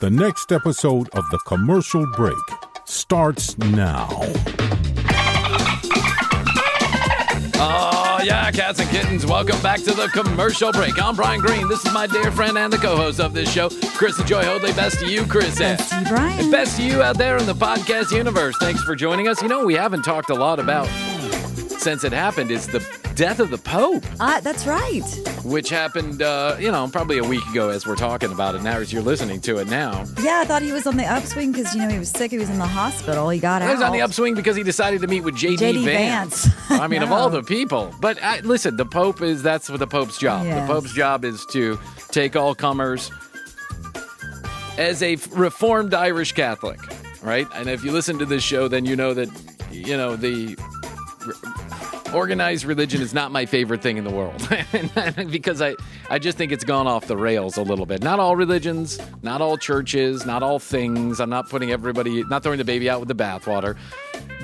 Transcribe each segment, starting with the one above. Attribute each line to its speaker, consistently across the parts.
Speaker 1: The next episode of The Commercial Break starts now.
Speaker 2: Oh, yeah, cats and kittens. Welcome back to The Commercial Break. I'm Bryan Green. This is my dear friend and the co-host of this show, Krissy Joy Hoadley. Best to you, Chris.
Speaker 3: Best to you, Bryan.
Speaker 2: And best to you out there in the podcast universe. Thanks for joining us. You know, we haven't talked a lot about, since it happened, is the death of the Pope.
Speaker 3: That's right.
Speaker 2: Which happened, probably a week ago as we're talking about it now, as you're listening to it now.
Speaker 3: Yeah, I thought he was on the upswing because, he was sick. He was in the hospital. He got out.
Speaker 2: He was on the upswing because he decided to meet with J.D. Vance. I mean, of all the people. But listen, that's what the Pope's job.
Speaker 3: Yes.
Speaker 2: The Pope's job is to take all comers as a Reformed Irish Catholic, right? And if you listen to this show, then you know that, the organized religion is not my favorite thing in the world because I just think it's gone off the rails a little bit. Not all religions, not all churches, not all things. I'm not throwing the baby out with the bathwater.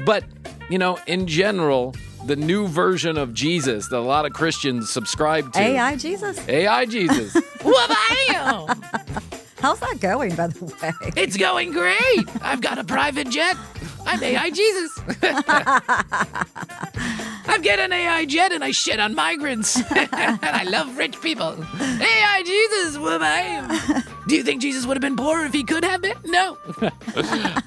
Speaker 2: But, in general, the new version of Jesus that a lot of Christians subscribe to.
Speaker 3: AI Jesus?
Speaker 2: AI Jesus. Wha-bam!
Speaker 3: How's that going, by the way?
Speaker 2: It's going great. I've got a private jet. I'm AI Jesus. I'm getting AI jet and I shit on migrants. And I love rich people. AI Jesus, wha-bam. Do you think Jesus would have been poor if he could have been? No.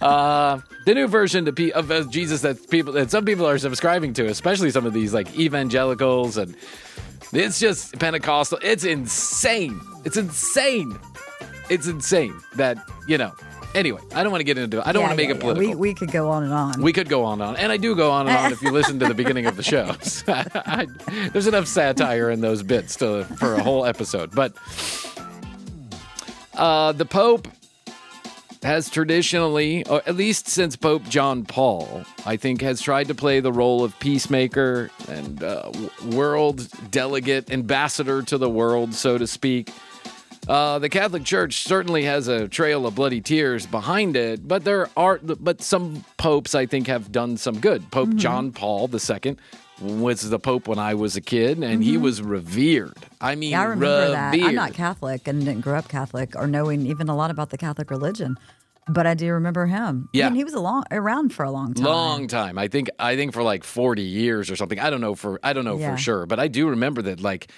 Speaker 2: The new version of Jesus that some people are subscribing to, especially some of these like evangelicals, and it's just Pentecostal. It's insane. It's insane. It's insane that, Anyway, I don't want to get into it. I don't want to make it political.
Speaker 3: We could go on and on.
Speaker 2: We could go on and on. And I do go on and on if you listen to the beginning of the show. There's enough satire in those bits for a whole episode. But the Pope has traditionally, or at least since Pope John Paul, I think, has tried to play the role of peacemaker and world delegate, ambassador to the world, so to speak. The Catholic Church certainly has a trail of bloody tears behind it, but some popes, I think, have done some good. Pope John Paul II was the pope when I was a kid, and he was revered. I mean,
Speaker 3: I remember that.
Speaker 2: revered.
Speaker 3: I'm not Catholic and didn't grow up Catholic or knowing even a lot about the Catholic religion, but I do remember him.
Speaker 2: Yeah.
Speaker 3: And he was around for a long time.
Speaker 2: Long time. I think for like 40 years or something. I don't know for sure, but I do remember that, like,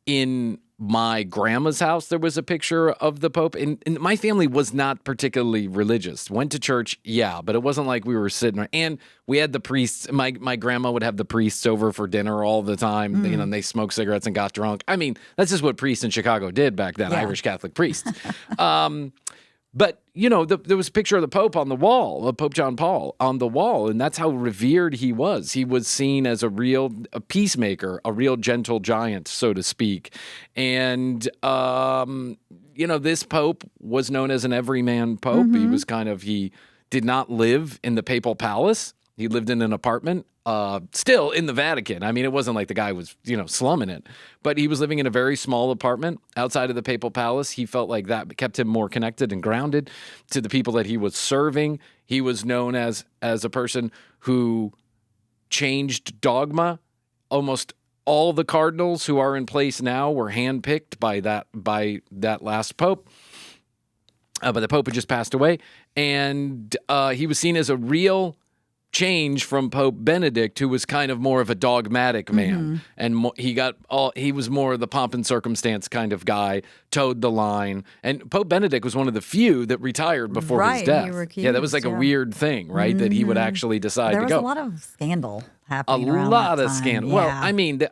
Speaker 2: in my grandma's house, there was a picture of the Pope. And my family was not particularly religious. Went to church, yeah, but it wasn't like we were sitting. And we had the priests. My grandma would have the priests over for dinner all the time. And they smoked cigarettes and got drunk. I mean, that's just what priests in Chicago did back then, Irish Catholic priests. But, there was a picture of the Pope on the wall, of Pope John Paul on the wall, and that's how revered he was. He was seen as a peacemaker, a real gentle giant, so to speak. And, this Pope was known as an everyman Pope. He did not live in the papal palace. He lived in an apartment, still in the Vatican. I mean, it wasn't like the guy was, slumming it. But he was living in a very small apartment outside of the papal palace. He felt like that kept him more connected and grounded to the people that he was serving. He was known as a person who changed dogma. Almost all the cardinals who are in place now were handpicked by that last pope. But the pope had just passed away. And he was seen as a real change from Pope Benedict, who was kind of more of a dogmatic man, and he was more of the pomp and circumstance kind of guy, towed the line. And Pope Benedict was one of the few that retired before his death. That was like a weird thing, right? That he would actually decide to go.
Speaker 3: There was a lot of scandal happening around
Speaker 2: lot
Speaker 3: that
Speaker 2: of
Speaker 3: time.
Speaker 2: scandal.
Speaker 3: Yeah.
Speaker 2: Well, I mean,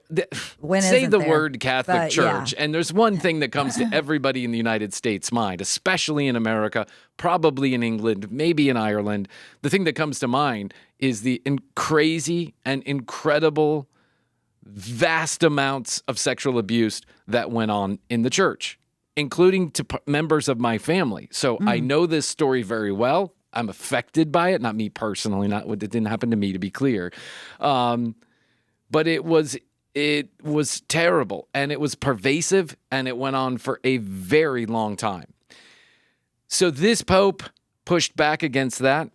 Speaker 2: say the word Catholic Church, and there's one thing that comes to everybody in the United States' mind, especially in America, probably in England, maybe in Ireland. The thing that comes to mind is the crazy and incredible, vast amounts of sexual abuse that went on in the church, including to members of my family. So I know this story very well. I'm affected by it, not me personally, it didn't happen to me, to be clear. But it was terrible, and it was pervasive, and it went on for a very long time. So this Pope pushed back against that.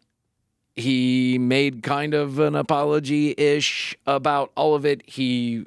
Speaker 2: He made kind of an apology-ish about all of it. He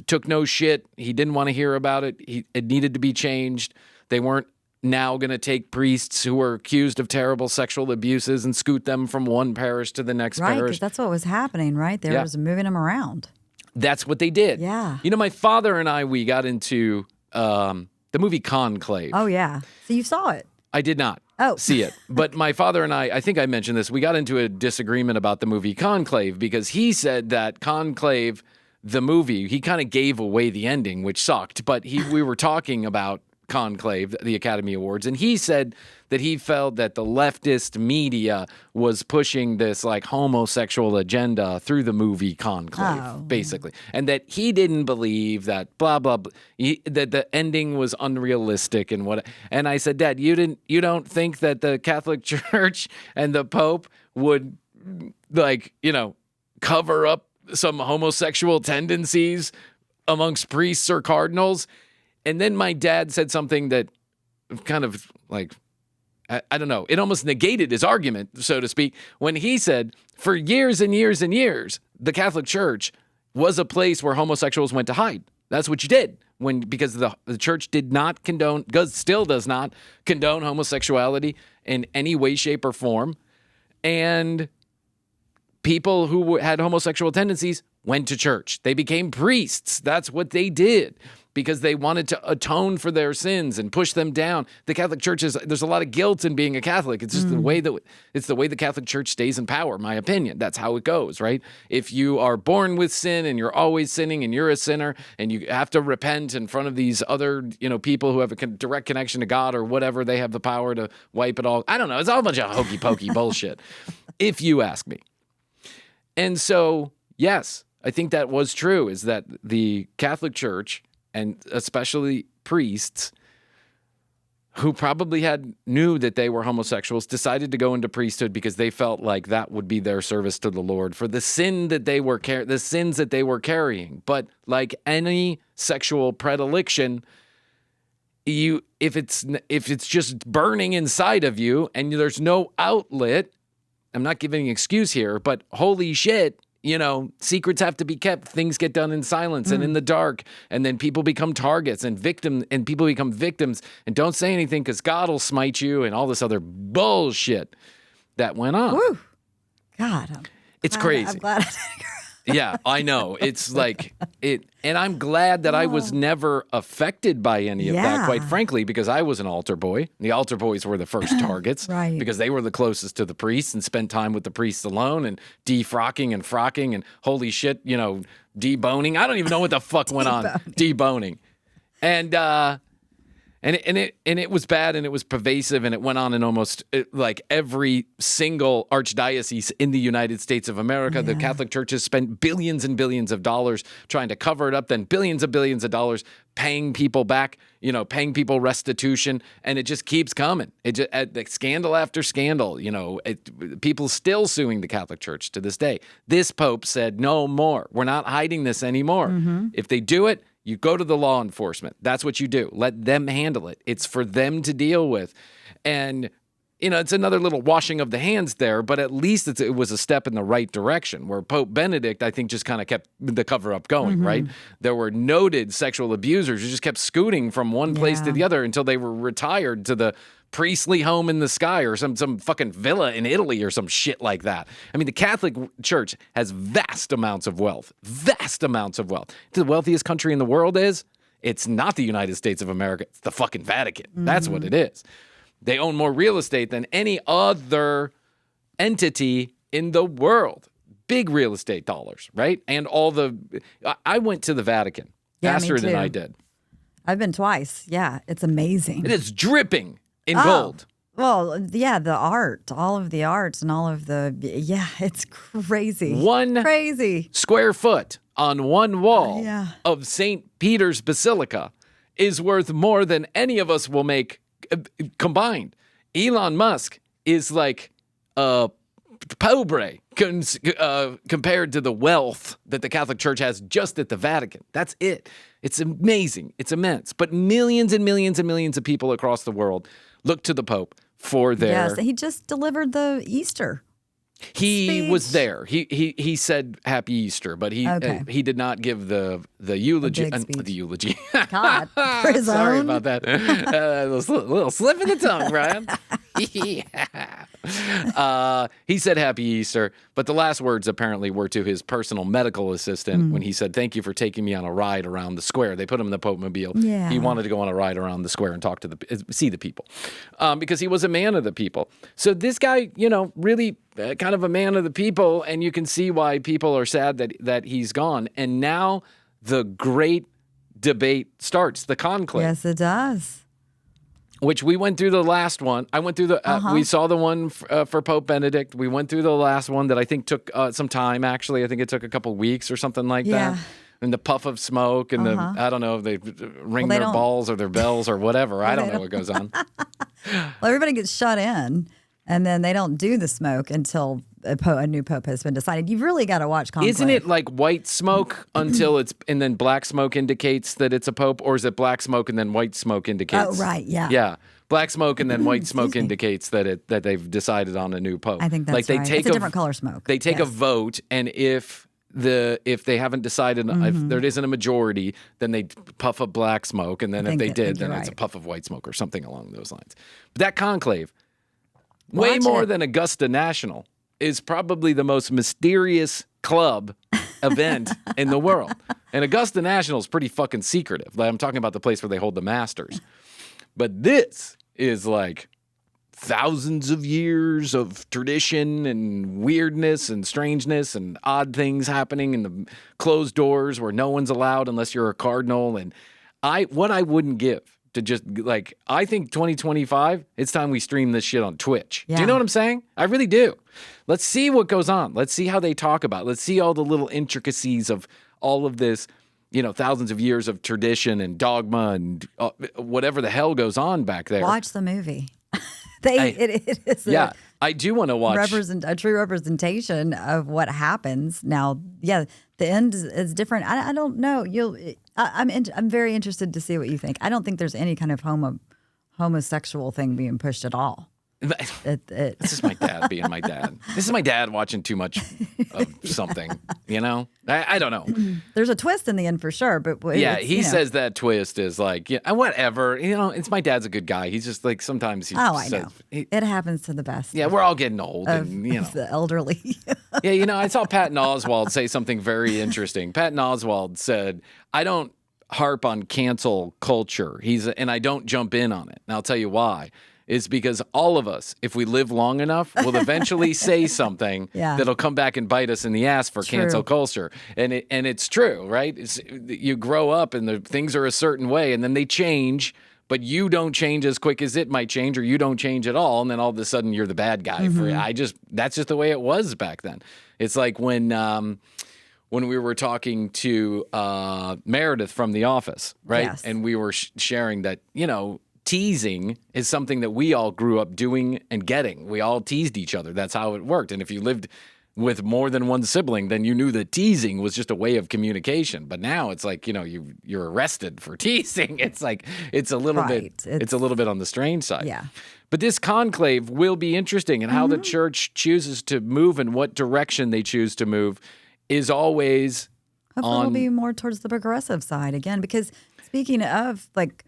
Speaker 2: took no shit. He didn't want to hear about it. It needed to be changed. They weren't now going to take priests who were accused of terrible sexual abuses and scoot them from one parish to the next
Speaker 3: Right,
Speaker 2: parish.
Speaker 3: because that's what was happening, right? They was moving them around.
Speaker 2: That's what they did.
Speaker 3: Yeah.
Speaker 2: You know, my father and I, we got into the movie Conclave.
Speaker 3: Oh, yeah. So you saw it.
Speaker 2: I did not
Speaker 3: Oh.
Speaker 2: see it. But my father and I think I mentioned this, we got into a disagreement about the movie Conclave because he said that Conclave, the movie, he kind of gave away the ending, which sucked. But we were talking about Conclave, the Academy Awards, and he said that he felt that the leftist media was pushing this like homosexual agenda through the movie Conclave, basically, and that he didn't believe that blah blah blah, that the ending was unrealistic and what. And I said, Dad, you don't think that the Catholic Church and the Pope would cover up some homosexual tendencies amongst priests or cardinals? And then my dad said something that kind of like, I don't know, it almost negated his argument, so to speak, when he said, for years and years and years, the Catholic Church was a place where homosexuals went to hide. That's what you did because the church did not condone, still does not condone homosexuality in any way, shape, or form. And people who had homosexual tendencies went to church. They became priests. That's what they did because they wanted to atone for their sins and push them down. The Catholic Church there's a lot of guilt in being a Catholic. It's just the way the Catholic Church stays in power, my opinion. That's how it goes, right? If you are born with sin and you're always sinning and you're a sinner and you have to repent in front of these other, people who have a direct connection to God or whatever, they have the power to wipe it all. I don't know. It's all a bunch of hokey pokey bullshit, if you ask me. And so, yes, I think that was true, is that the Catholic Church, and especially priests who probably knew that they were homosexuals, decided to go into priesthood because they felt like that would be their service to the Lord for the sins that they were carrying. But like any sexual predilection, if it's just burning inside of you and there's no outlet, I'm not giving an excuse here, but holy shit, secrets have to be kept. Things get done in silence and in the dark, and then people become targets and people become victims, and don't say anything because God will smite you and all this other bullshit that went on.
Speaker 3: Woo. God,
Speaker 2: it's crazy.
Speaker 3: I'm glad I didn't agree.
Speaker 2: Yeah, I know. It's like it, and I'm glad that I was never affected by any of that, quite frankly, because I was an altar boy. The altar boys were the first targets,
Speaker 3: right? Because
Speaker 2: they were the closest to the priests and spent time with the priests alone and defrocking and frocking and holy shit, deboning. I don't even know what the fuck went on. Deboning, and it was bad and it was pervasive and it went on in almost like every single archdiocese in the United States of America. Yeah. The Catholic Church has spent billions and billions of dollars trying to cover it up, then billions of dollars paying people back, paying people restitution, and it just keeps coming. Like scandal after scandal, people still suing the Catholic Church to this day. This Pope said, no more. We're not hiding this anymore. Mm-hmm. If they do it, you go to the law enforcement. That's what you do. Let them handle it. It's for them to deal with. And, it's another little washing of the hands there, but at least it was a step in the right direction, where Pope Benedict, I think, just kind of kept the cover-up going, right? There were noted sexual abusers who just kept scooting from one place to the other until they were retired to the priestly home in the sky or some fucking villa in Italy or some shit like that. I mean, the Catholic Church has vast amounts of wealth. The wealthiest country in the world it's not the United States of America. It's the fucking Vatican. That's what it is. They own more real estate than any other entity in the world. Big real estate dollars, right? And I went to the Vatican.
Speaker 3: Yeah,
Speaker 2: Astrid and I did.
Speaker 3: I've been twice. Yeah, it's amazing.
Speaker 2: It is dripping in gold.
Speaker 3: Well, yeah, the art, all of the arts and all of it's crazy. Crazy.
Speaker 2: Square foot on one wall of St. Peter's Basilica is worth more than any of us will make combined. Elon Musk is like pobre compared to the wealth that the Catholic Church has just at the Vatican. That's it. It's amazing. It's immense. But millions and millions and millions of people across the world look to the Pope for their...
Speaker 3: Yes, he just delivered the Easter.
Speaker 2: He
Speaker 3: speech?
Speaker 2: was there. He said Happy Easter, but he did not give the eulogy. The eulogy.
Speaker 3: God, for his
Speaker 2: Sorry
Speaker 3: own?
Speaker 2: about that. Little slip of the tongue, Bryan. He said Happy Easter, but the last words apparently were to his personal medical assistant when he said, "Thank you for taking me on a ride around the square." They put him in the Pope-mobile.
Speaker 3: Yeah.
Speaker 2: He wanted to go on a ride around the square and talk to see the people, because he was a man of the people. So this guy, really kind of a man of the people, and you can see why people are sad that he's gone. And now the great debate starts, the conclave.
Speaker 3: Yes, it does.
Speaker 2: Which we went through the last one. I went through we saw the one for Pope Benedict. We went through the last one that I think took some time, actually. I think it took a couple weeks or something like that. And the puff of smoke and I don't know if they ring their balls or their bells or whatever. I don't know what goes on.
Speaker 3: Well, everybody gets shut in, and then they don't do the smoke until a new pope has been decided. You've really got to watch Conclave.
Speaker 2: Isn't it like white smoke until and then black smoke indicates that it's a pope, or is it black smoke and then white smoke indicates?
Speaker 3: Oh, right, yeah.
Speaker 2: Yeah. Black smoke and then white smoke indicates that they've decided on a new pope.
Speaker 3: I think that's right. It's a different color smoke.
Speaker 2: They take a vote, and if they haven't decided, if there isn't a majority, then they puff of black smoke, and then if they did, then it's a puff of white smoke or something along those lines. But that conclave, way more than Augusta National, is probably the most mysterious club event in the world. And Augusta National is pretty fucking secretive. Like, I'm talking about the place where they hold the Masters. But this is like thousands of years of tradition and weirdness and strangeness and odd things happening in the closed doors where no one's allowed unless you're a cardinal. And what I wouldn't give to just, like, I think 2025, it's time we stream this shit on Twitch. Yeah. Do you know what I'm saying? I really do. Let's see what goes on. Let's see how they talk about it. Let's see all the little intricacies of all of this, thousands of years of tradition and dogma and whatever the hell goes on back there.
Speaker 3: Watch the movie. It is
Speaker 2: I do want to watch
Speaker 3: a true representation of what happens. Now, the end is different. I don't know. I'm very interested to see what you think. I don't think there's any kind of homosexual thing being pushed at all.
Speaker 2: This is my dad being my dad. This is my dad watching too much of something, I don't know.
Speaker 3: There's a twist in the end for sure, but
Speaker 2: he says that twist is like, whatever. It's my dad's a good guy. He's just like, sometimes
Speaker 3: I know. It happens to the best.
Speaker 2: Yeah, we're all getting old, and
Speaker 3: the elderly.
Speaker 2: I saw Patton Oswalt say something very interesting. Patton Oswalt said, "I don't harp on cancel culture. And I don't jump in on it. And I'll tell you why. Is because all of us, if we live long enough, will eventually say something that'll come back and bite us in the ass for cancel culture. And it's true, right? You grow up and things are a certain way, and then they change, but you don't change as quick as it might change, or you don't change at all, and then all of a sudden you're the bad guy. That's just the way it was back then. It's like when we were talking to Meredith from The Office, right?
Speaker 3: Yes.
Speaker 2: And we were sharing that, teasing is something that we all grew up doing and getting. We all teased each other. That's how it worked. And if you lived with more than one sibling, then you knew that teasing was just a way of communication. But now it's like, you're arrested for teasing. It's like, it's a little bit on the strange side.
Speaker 3: Yeah.
Speaker 2: But this conclave will be interesting, and how the church chooses to move and what direction they choose to move is always
Speaker 3: Hopefully it'll be more towards the progressive side again, because speaking of like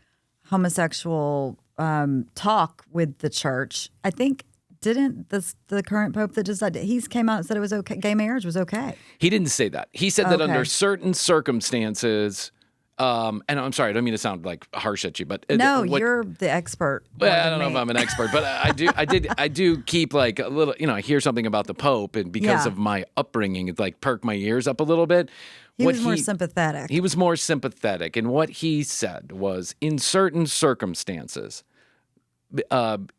Speaker 3: homosexual talk with the church, I think the current pope that just said, he came out and said it was okay, gay marriage was okay.
Speaker 2: He didn't say that. He said that under certain circumstances, and I'm sorry, I don't mean to sound like harsh at you, but
Speaker 3: no, you're the expert.
Speaker 2: Well, I don't know if I'm an expert, but I do keep like a little, I hear something about the pope, and because of my upbringing, it like perked my ears up a little bit.
Speaker 3: He was more sympathetic.
Speaker 2: He was more sympathetic. And what he said was, in certain circumstances,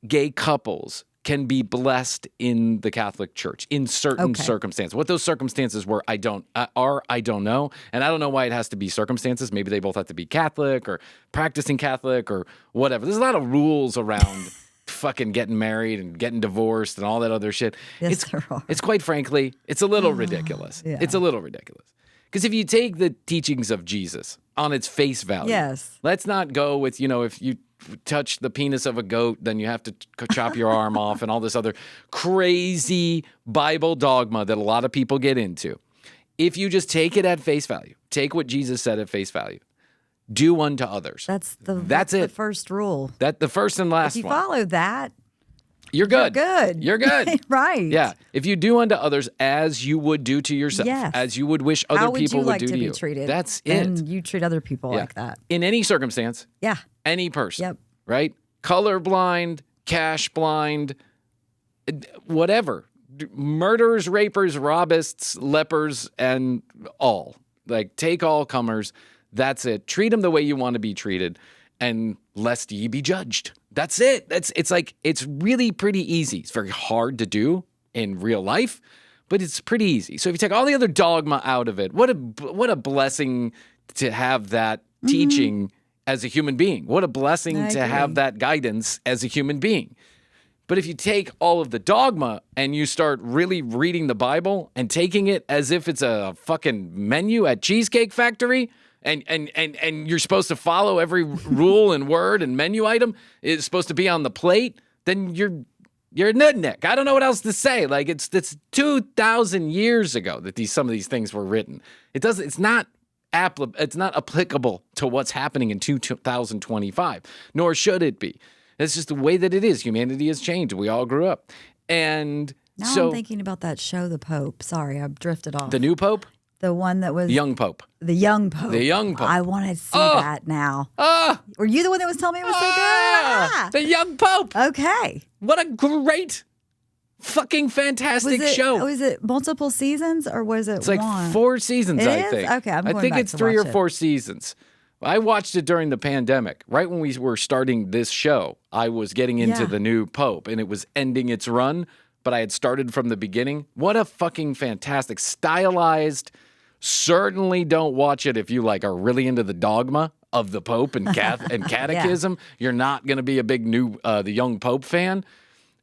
Speaker 2: gay couples can be blessed in the Catholic Church in certain circumstances. What those circumstances were, I don't know. And I don't know why it has to be circumstances. Maybe they both have to be Catholic or practicing Catholic or whatever. There's a lot of rules around fucking getting married and getting divorced and all that other shit.
Speaker 3: Yes,
Speaker 2: it's quite frankly, it's a little ridiculous.
Speaker 3: Yeah.
Speaker 2: It's a little ridiculous. Because if you take the teachings of Jesus on its face value,
Speaker 3: yes,
Speaker 2: let's not go with, if you touch the penis of a goat, then you have to chop your arm off, and all this other crazy Bible dogma that a lot of people get into. If you just take it at face value, take what Jesus said at face value, do unto others.
Speaker 3: That's
Speaker 2: it.
Speaker 3: The first rule.
Speaker 2: The first and last
Speaker 3: if you
Speaker 2: one.
Speaker 3: follow that,
Speaker 2: you're good.
Speaker 3: You're good. Right.
Speaker 2: Yeah. If you do unto others as you would do to yourself, as you would wish other people would do to you. How would you like to be treated? That's it.
Speaker 3: And you treat other people like that.
Speaker 2: In any circumstance.
Speaker 3: Yeah.
Speaker 2: Any person.
Speaker 3: Yep.
Speaker 2: Right? Colorblind, cash blind, whatever. Murderers, rapers, robbists, lepers, and all. Like, take all comers. That's it. Treat them the way you want to be treated, and lest ye be judged. That's it. It's really pretty easy. It's very hard to do in real life, but it's pretty easy. So if you take all the other dogma out of it, what a blessing to have that teaching as a human being. What a blessing to have that guidance as a human being. But if you take all of the dogma and you start really reading the Bible and taking it as if it's a fucking menu at Cheesecake Factory, and you're supposed to follow every rule and word and menu item is supposed to be on the plate, then you're a nutnik. I don't know what else to say. Like, it's 2,000 years ago that some of these things were written. It's not applicable to what's happening in 2025, nor should it be. That's just the way that it is. Humanity has changed. We all grew up. And
Speaker 3: now I'm thinking about that show, The Pope. Sorry, I've drifted off.
Speaker 2: The new Pope?
Speaker 3: The one that was...
Speaker 2: Young Pope.
Speaker 3: The Young Pope.
Speaker 2: The Young Pope.
Speaker 3: I want to see that now. Were you the one that was telling me it was so good?
Speaker 2: The Young Pope.
Speaker 3: Okay.
Speaker 2: What a great, fucking fantastic show.
Speaker 3: Was it multiple seasons or was it one?
Speaker 2: It's like 4 seasons, I think.
Speaker 3: Okay, I'm going
Speaker 2: I think
Speaker 3: back
Speaker 2: it's
Speaker 3: to
Speaker 2: 3 or
Speaker 3: watch
Speaker 2: 4 seasons. I watched it during the pandemic. Right when we were starting this show, I was getting into the new Pope, and it was ending its run, but I had started from the beginning. What a fucking fantastic, stylized... Certainly don't watch it if you are really into the dogma of the Pope and catechism. You're not going to be a big the Young Pope fan.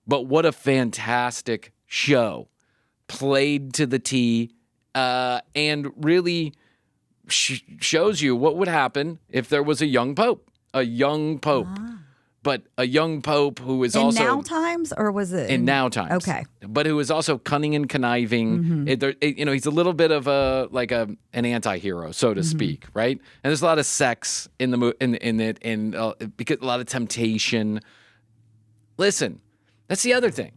Speaker 2: But what a fantastic show. Played to the T and really shows you what would happen if there was a young Pope. A young Pope. But a young Pope who is also...
Speaker 3: In now times, or was it...
Speaker 2: In now times.
Speaker 3: Okay.
Speaker 2: But who is also cunning and conniving. He's a little bit of an anti-hero, so to speak, right? And there's a lot of sex in it, because a lot of temptation. Listen, that's the other thing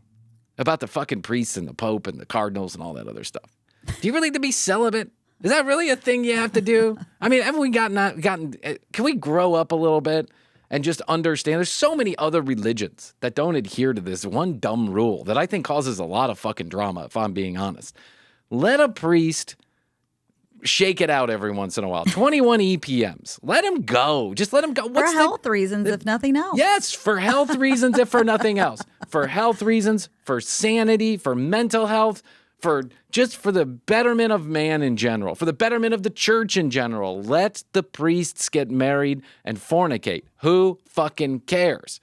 Speaker 2: about the fucking priests and the Pope and the cardinals and all that other stuff. Do you really need to be celibate? Is that really a thing you have to do? I mean, haven't we gotten... Can we grow up a little bit? And just understand, there's so many other religions that don't adhere to this one dumb rule that I think causes a lot of fucking drama, if I'm being honest. Let a priest shake it out every once in a while. 21 EPMs. Let him go. Just let him go.
Speaker 3: For health reasons, if nothing else.
Speaker 2: Yes, for health reasons, if for nothing else. For health reasons, for sanity, for mental health, for the betterment of man in general, for the betterment of the church in general. Let the priests get married and fornicate. Who fucking cares?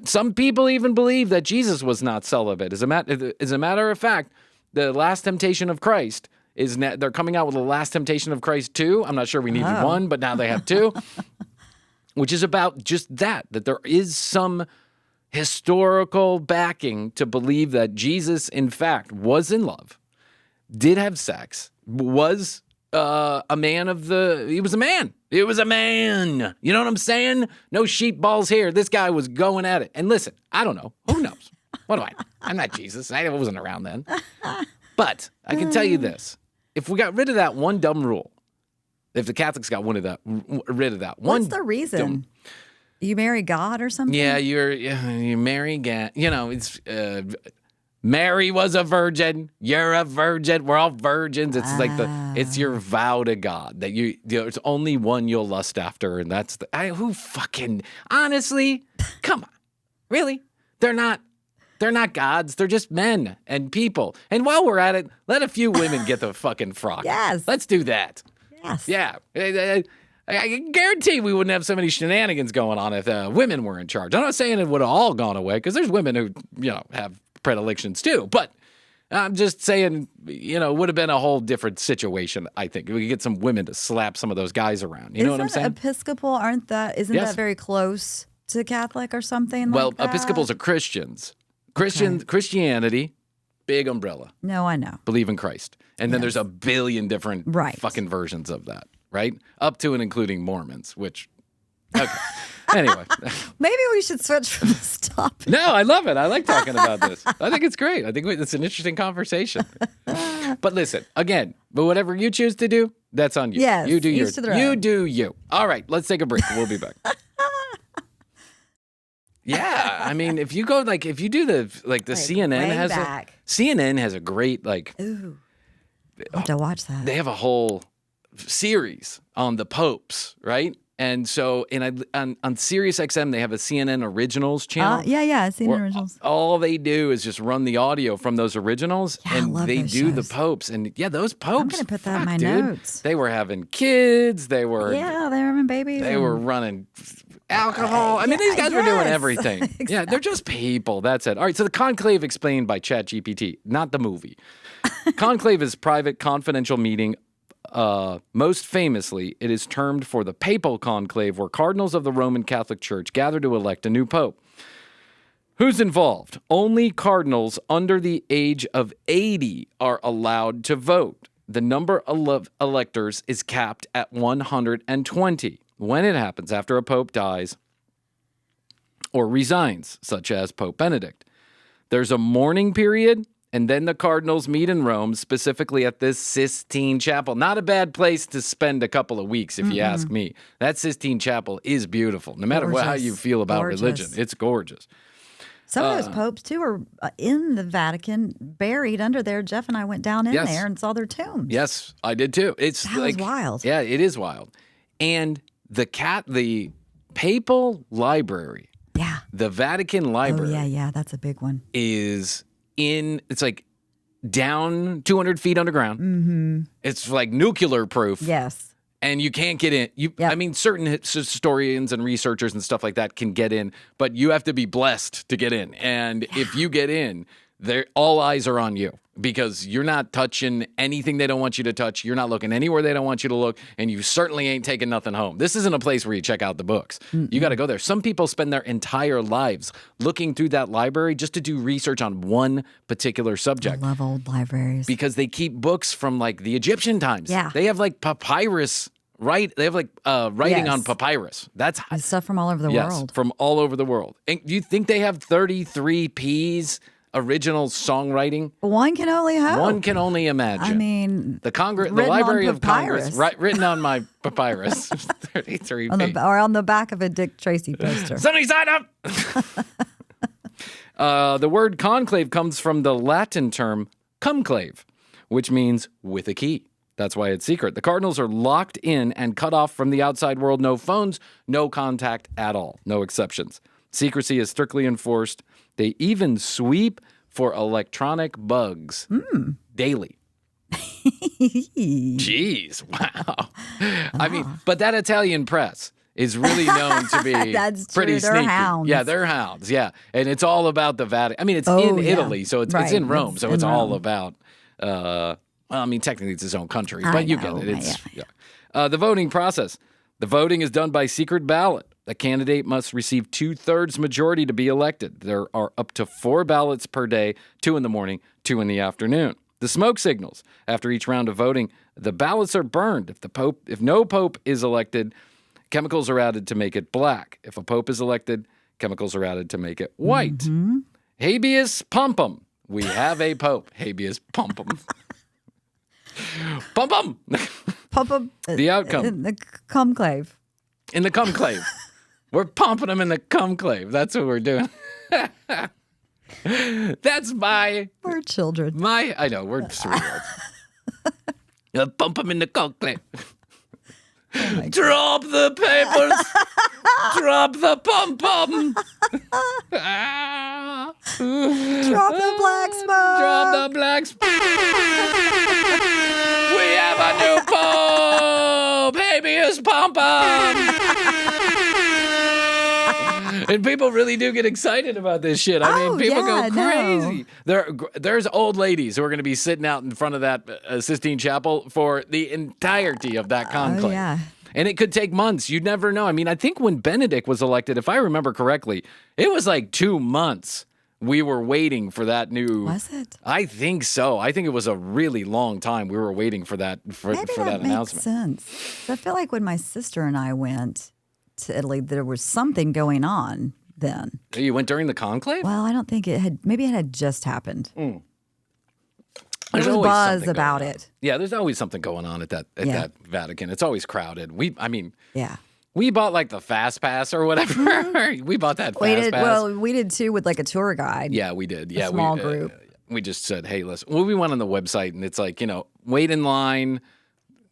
Speaker 2: Some people even believe that Jesus was not celibate. As a matter of fact, the Last Temptation of Christ they're coming out with the Last Temptation of Christ 2. I'm not sure we needed one, but now they have 2, which is about just that there is some historical backing to believe that Jesus, in fact, was in love, did have sex, was a man he was a man. It was a man. You know what I'm saying? No sheep balls here. This guy was going at it. And listen, I don't know. Who knows? What do I know? I'm not Jesus. I wasn't around then. But I can tell you this. If we got rid of that one dumb rule, if the Catholics got rid of that one...
Speaker 3: What's the reason? You marry God or something?
Speaker 2: Yeah, you marry God. It's Mary was a virgin. You're a virgin. We're all virgins. It's it's your vow to God that it's only one you'll lust after, and that's who fucking honestly, come on, really? They're not gods. They're just men and people. And while we're at it, let a few women get the fucking frock.
Speaker 3: Yes,
Speaker 2: let's do that.
Speaker 3: Yes,
Speaker 2: yeah. I can guarantee we wouldn't have so many shenanigans going on if women were in charge. I'm not saying it would have all gone away, because there's women who, have predilections too. But I'm just saying, it would have been a whole different situation, I think. We could get some women to slap some of those guys around. You know what I'm saying?
Speaker 3: Episcopal, isn't that very close to Catholic or something like that? Well,
Speaker 2: Episcopals are Christians. Christianity, big umbrella.
Speaker 3: No, I know.
Speaker 2: Believe in Christ. And then there's a billion different fucking versions of that, right? Up to and including Mormons, which, okay. Anyway.
Speaker 3: Maybe we should switch from this topic.
Speaker 2: No, I love it. I like talking about this. I think it's great. I think it's an interesting conversation. But listen, again, whatever you choose to do, that's on you.
Speaker 3: Yes,
Speaker 2: you do
Speaker 3: you
Speaker 2: do you. All right, let's take a break. We'll be back. Yeah, I mean, if you do CNN has a great
Speaker 3: Ooh, I have to watch that.
Speaker 2: They have a whole series on the popes, right? And so, on Sirius XM, they have a CNN Originals channel.
Speaker 3: Yeah, CNN Originals.
Speaker 2: All they do is just run the audio from those originals, and they do the popes. And those popes. I'm
Speaker 3: going to put that in my notes.
Speaker 2: They were having kids. They were
Speaker 3: having babies.
Speaker 2: They were running alcohol. I mean, these guys were doing everything. Exactly. Yeah, they're just people. That's it. All right, so the Conclave explained by ChatGPT, not the movie. Conclave is private, confidential meeting. Most famously, it is termed for the papal conclave, where cardinals of the Roman Catholic Church gather to elect a new pope. Who's involved? Only cardinals under the age of 80 are allowed to vote. The number of electors is capped at 120. When it happens after a pope dies or resigns, such as Pope Benedict, there's a mourning period. And then the cardinals meet in Rome, specifically at this Sistine Chapel. Not a bad place to spend a couple of weeks, if you ask me. That Sistine Chapel is beautiful, no matter how you feel about religion. It's gorgeous.
Speaker 3: Some of those popes, too, are in the Vatican, buried under there. Jeff and I went down in there and saw their tombs.
Speaker 2: Yes, I did, too. That
Speaker 3: was wild.
Speaker 2: Yeah, it is wild. And the papal library, the Vatican library.
Speaker 3: Oh, yeah, that's a big one.
Speaker 2: It's like down 200 feet underground. Mm-hmm. It's like nuclear proof.
Speaker 3: Yes.
Speaker 2: And you can't get in. I mean, certain historians and researchers and stuff like that can get in, but you have to be blessed to get in. And if you get in, all eyes are on you, because you're not touching anything they don't want you to touch. You're not looking anywhere they don't want you to look. And you certainly ain't taking nothing home. This isn't a place where you check out the books. Mm-mm. You got to go there. Some people spend their entire lives looking through that library just to do research on one particular subject.
Speaker 3: I love old libraries.
Speaker 2: Because they keep books from like the Egyptian times.
Speaker 3: Yeah.
Speaker 2: They have like papyrus, right? They have like writing on papyrus. That's
Speaker 3: stuff from all over the world.
Speaker 2: From all over the world. And do you think they have 33 Ps? Original songwriting.
Speaker 3: One can only hope.
Speaker 2: One can only imagine.
Speaker 3: I mean,
Speaker 2: the Library of Congress, written on my papyrus. 33
Speaker 3: or on the back of a Dick Tracy poster.
Speaker 2: Somebody sign up. The word conclave comes from the Latin term cumclave, which means with a key. That's why it's secret. The cardinals are locked in and cut off from the outside world. No phones, no contact at all. No exceptions. Secrecy is strictly enforced. They even sweep for electronic bugs daily. Jeez, wow. I mean, but that Italian press is really known to be pretty sneaky.
Speaker 3: Hounds.
Speaker 2: Yeah, they're hounds, yeah. And it's all about the Vatican. I mean, it's in Italy, so it's in Rome, so it's all about, well, I mean, technically it's its own country, but you get it. The voting process. The voting is done by secret ballot. The candidate must receive 2/3 majority to be elected. There are up to 4 ballots per day, 2 in the morning, 2 in the afternoon. The smoke signals. After each round of voting, the ballots are burned. If no pope is elected, chemicals are added to make it black. If a pope is elected, chemicals are added to make it white. Mm-hmm. Habeas Pump'em. We have a pope. Habeas Pump'em. Pump'em.
Speaker 3: Pump'em.
Speaker 2: The outcome.
Speaker 3: In the conclave.
Speaker 2: In the conclave. We're pumping them in the conclave. That's what we're doing. That's
Speaker 3: We're children.
Speaker 2: I know, we're 3-year-olds. Pump them in the conclave. Drop the papers. Drop the pum-pum.
Speaker 3: Drop the black smoke.
Speaker 2: Drop the black smoke. We have a new pope. Habeas Pump'em. And people really do get excited about this shit. I mean, people go crazy. There's old ladies who are going to be sitting out in front of that Sistine Chapel for the entirety of that conclave.
Speaker 3: Yeah.
Speaker 2: And it could take months. You never know. I mean, I think when Benedict was elected, if I remember correctly, it was like 2 months we were waiting for that new...
Speaker 3: Was it?
Speaker 2: I think so. I think it was a really long time we were waiting for that announcement.
Speaker 3: Makes sense. I feel like when my sister and I went to Italy, there was something going on then.
Speaker 2: You went during the conclave?
Speaker 3: Well, I don't think it had. Maybe it had just happened.
Speaker 2: There's
Speaker 3: There was
Speaker 2: always
Speaker 3: buzz
Speaker 2: something
Speaker 3: about
Speaker 2: going on.
Speaker 3: it.
Speaker 2: Yeah, there's always something going on at that Vatican. It's always crowded.
Speaker 3: Yeah.
Speaker 2: We bought like the fast pass or whatever. We bought that fast pass.
Speaker 3: Well, we did too with like a tour guide.
Speaker 2: Yeah, we did. Yeah,
Speaker 3: small group.
Speaker 2: We just said, hey, listen. Well, we went on the website and it's like, wait in line,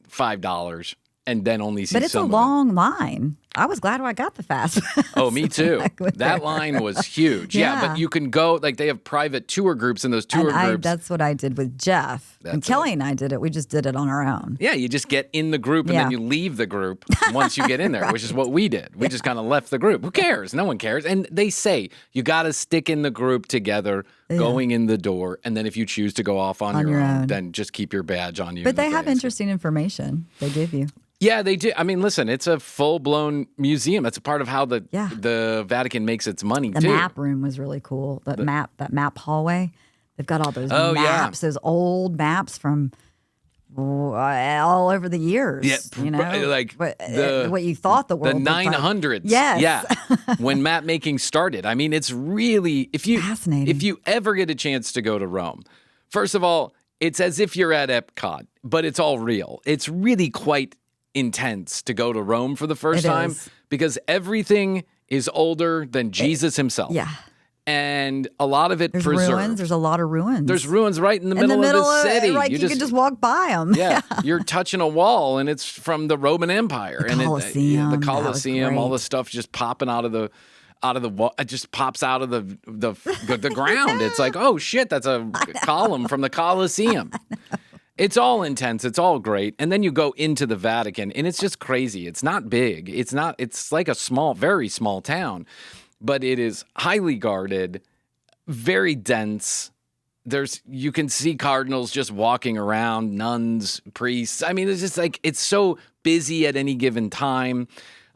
Speaker 2: $5, and then only see.
Speaker 3: But it's a long line. I was glad I got the fast pass.
Speaker 2: Oh, me too. That line was huge. Yeah, but you can go, like they have private tour groups, and those tour groups.
Speaker 3: That's what I did with Jeff. And Kelly and I did it. We just did it on our own.
Speaker 2: Yeah, you just get in the group and then you leave the group once you get in there,
Speaker 3: Right.
Speaker 2: which is what we did. We just kind of left the group. Who cares? No one cares. And they say you got to stick in the group together going in the door. And then if you choose to go off on your own, then just keep your badge on you.
Speaker 3: But they have interesting information they give you.
Speaker 2: Yeah, they do. I mean, listen, it's a full-blown museum. That's a part of how the Vatican makes its money,
Speaker 3: The
Speaker 2: too.
Speaker 3: map room was really cool. That map hallway. They've got all those maps, those old maps from all over the years.
Speaker 2: Yeah, like
Speaker 3: what you thought the world
Speaker 2: the
Speaker 3: looked like.
Speaker 2: 900s.
Speaker 3: Yes.
Speaker 2: Yeah, when map making started. I mean, it's really
Speaker 3: fascinating.
Speaker 2: If you ever get a chance to go to Rome, first of all, it's as if you're at Epcot, but it's all real. It's really quite intense to go to Rome for the first time because everything is older than Jesus himself.
Speaker 3: Yeah.
Speaker 2: And a lot of it
Speaker 3: There's
Speaker 2: preserved.
Speaker 3: ruins. There's a lot of ruins.
Speaker 2: There's ruins right in the middle of the city.
Speaker 3: Right, you can just walk by them.
Speaker 2: Yeah, you're touching a wall, and it's from the Roman Empire.
Speaker 3: The Colosseum.
Speaker 2: The Colosseum, all
Speaker 3: great.
Speaker 2: the stuff just popping out of the wall. It just pops out of the ground. It's like, oh shit, that's a column from the Colosseum. It's all intense. It's all great. And then you go into the Vatican, and it's just crazy. It's not big. It's like a very small town, but it is highly guarded, very dense. You can see cardinals just walking around, nuns, priests. I mean, it's just like, it's so busy at any given time.